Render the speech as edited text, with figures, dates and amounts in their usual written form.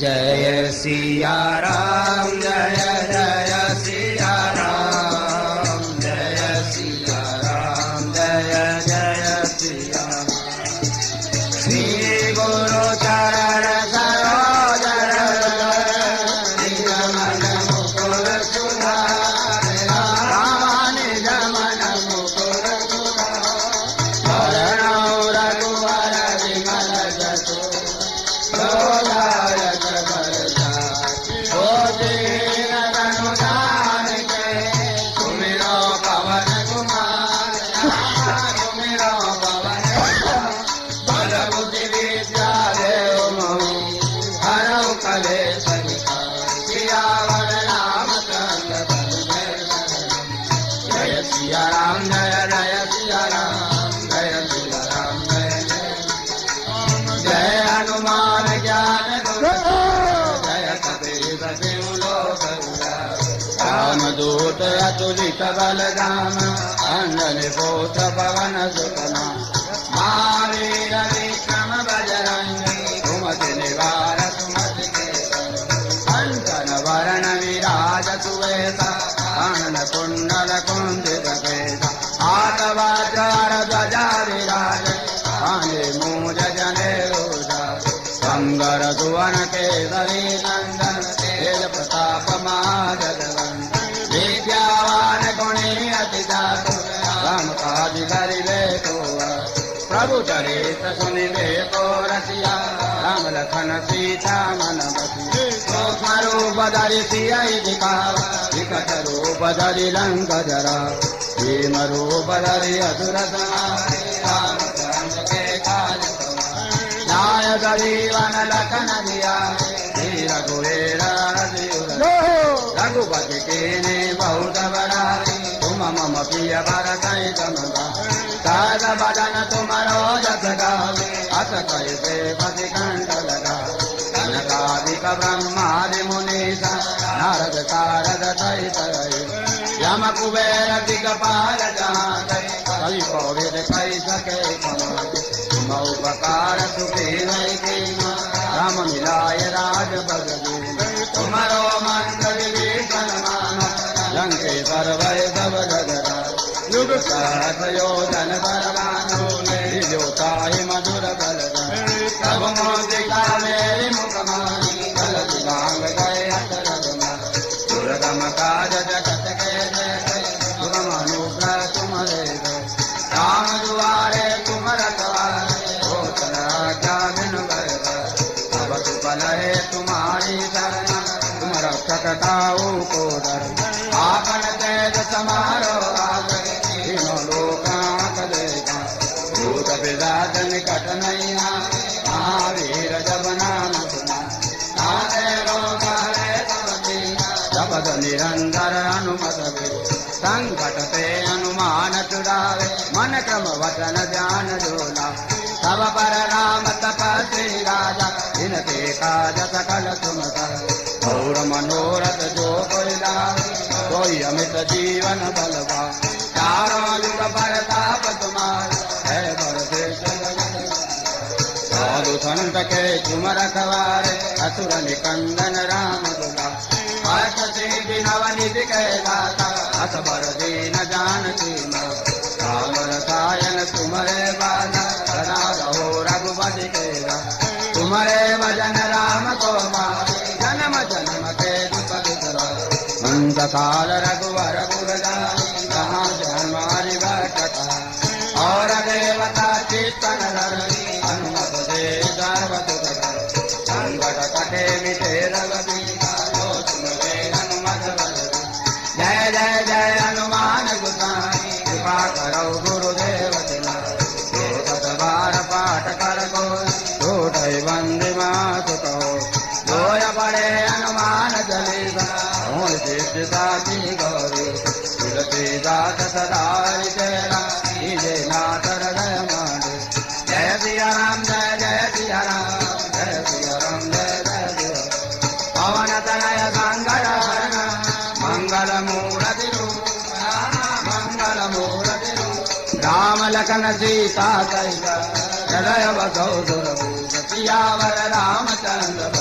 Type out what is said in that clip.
जय सिया राम जय जय सिया राम जय सिया राम जय जय सिया राम। श्री गुरु चरण सरोज निज मन मुकुर सुधारे राम निज मन मुकुर सुधारे रघुवर विमल जसु दूत अतुलित बलधाम अंजनी पुत्र पवन सुतना महावीर विक्रम बजरंगी सुमति निवार सुमति के कंचन वरण विराज सुवेशा कानन कुंडल कुंजित केशा हाथ वज्र ध्वजा विराज कांधे मूज जनेऊ संगर सुवन केसरी नंदन तेज प्रताप महाजगवंदन विद्यावान गुणी अति चातुर राम काज करिबे को प्रभु चरित सुनिबे को रसिया राम लखन सीता मन बसिया सूक्ष्म रूप धरि सियहि दिखावा विकट रूप धरि लंक जरा भीम रूप धरि असुर संहारे रामचंद्र के काज नायक जीवन लखन दिया रघुवीर रघुपति के ने बहुत बड़ाई तुम मम प्रिय भरतहि समगा सद बदन तुमरो जस गावे अस कैसे पति कंठ लगा कनकादिक ब्रह्मादि मुनीसा नारद सारद सहित यम कुबेर दिगपाल जाते कवि कोविद कहि सके तुम उपकार सुखी नहीं राम मिलाय राज बगदी तुम्हारो मंगल विभीषण मानो लंकेश्वर भय सब जगरा युग सहस्र योजन बलवानो जोताहि मधुर बलदान सब मोदिका मेरी मुखमानी गलति भांग गए अतरगमा दुर्गम काज जगत के जय सुगम अनुग्रह तुम्हारे राम दुआरे तुम रखवारे हो क्या बिन भय है तुम्हारी शरण तुम रक्षक ताऊ को डर आपन तेज समारो तीनों लोकांक देगा भूत पिशाच निकट नहीं महावीर जब नाम सुना नारे रोग हरे सब दीना जपद निरंतर हनुमत संकट ते हनुमान छुड़ावे मन क्रम वचन ध्यान जोला तब पर राम तपस्वी राजा इनके काज सकल तुम कर और मनोरथ जो कोई लावे कोई अमित जीवन बलवा चारों युग परताप तुम्हारा है बरसे साधु संत के तुम रखवारे असुर निकंदन राम दुला हर्ष सिद्धि नवनिधि के दाता अस बर दीन जानकी मां राम रसायन तुम्हारे बाला सदा रहो रघुपति के तुम्हारे भजन राम को पावे जन्म जन्म के दुख बिसरा अंत काल रघुवर पुर जाई कहाँ हमारी बैठका और देवता चित्तन धरनी हनुमत दे सर्वत संकट कटे मिटे रघुबीरा जो तुम्हें हनुमत बल जय जय जय हनुमान गोसाई कृपा करो गुरुदेव बार पाठ कर गो छोटे वंदे मातु कहो जोय बड़े हनुमान जलीसा हो सिद्धता की गौरी तुलसी दास सदा तेरा कीजे नाथ हृदय माने जय सिया राम जय जय सिया राम जय सिया राम जय जय सिया पवन तनय संगय हरण मंगल मूर्ति मंगल मूर्ति राम लखन सीता सहित हृदय बसो सुरभूष सियावर रामचंद्र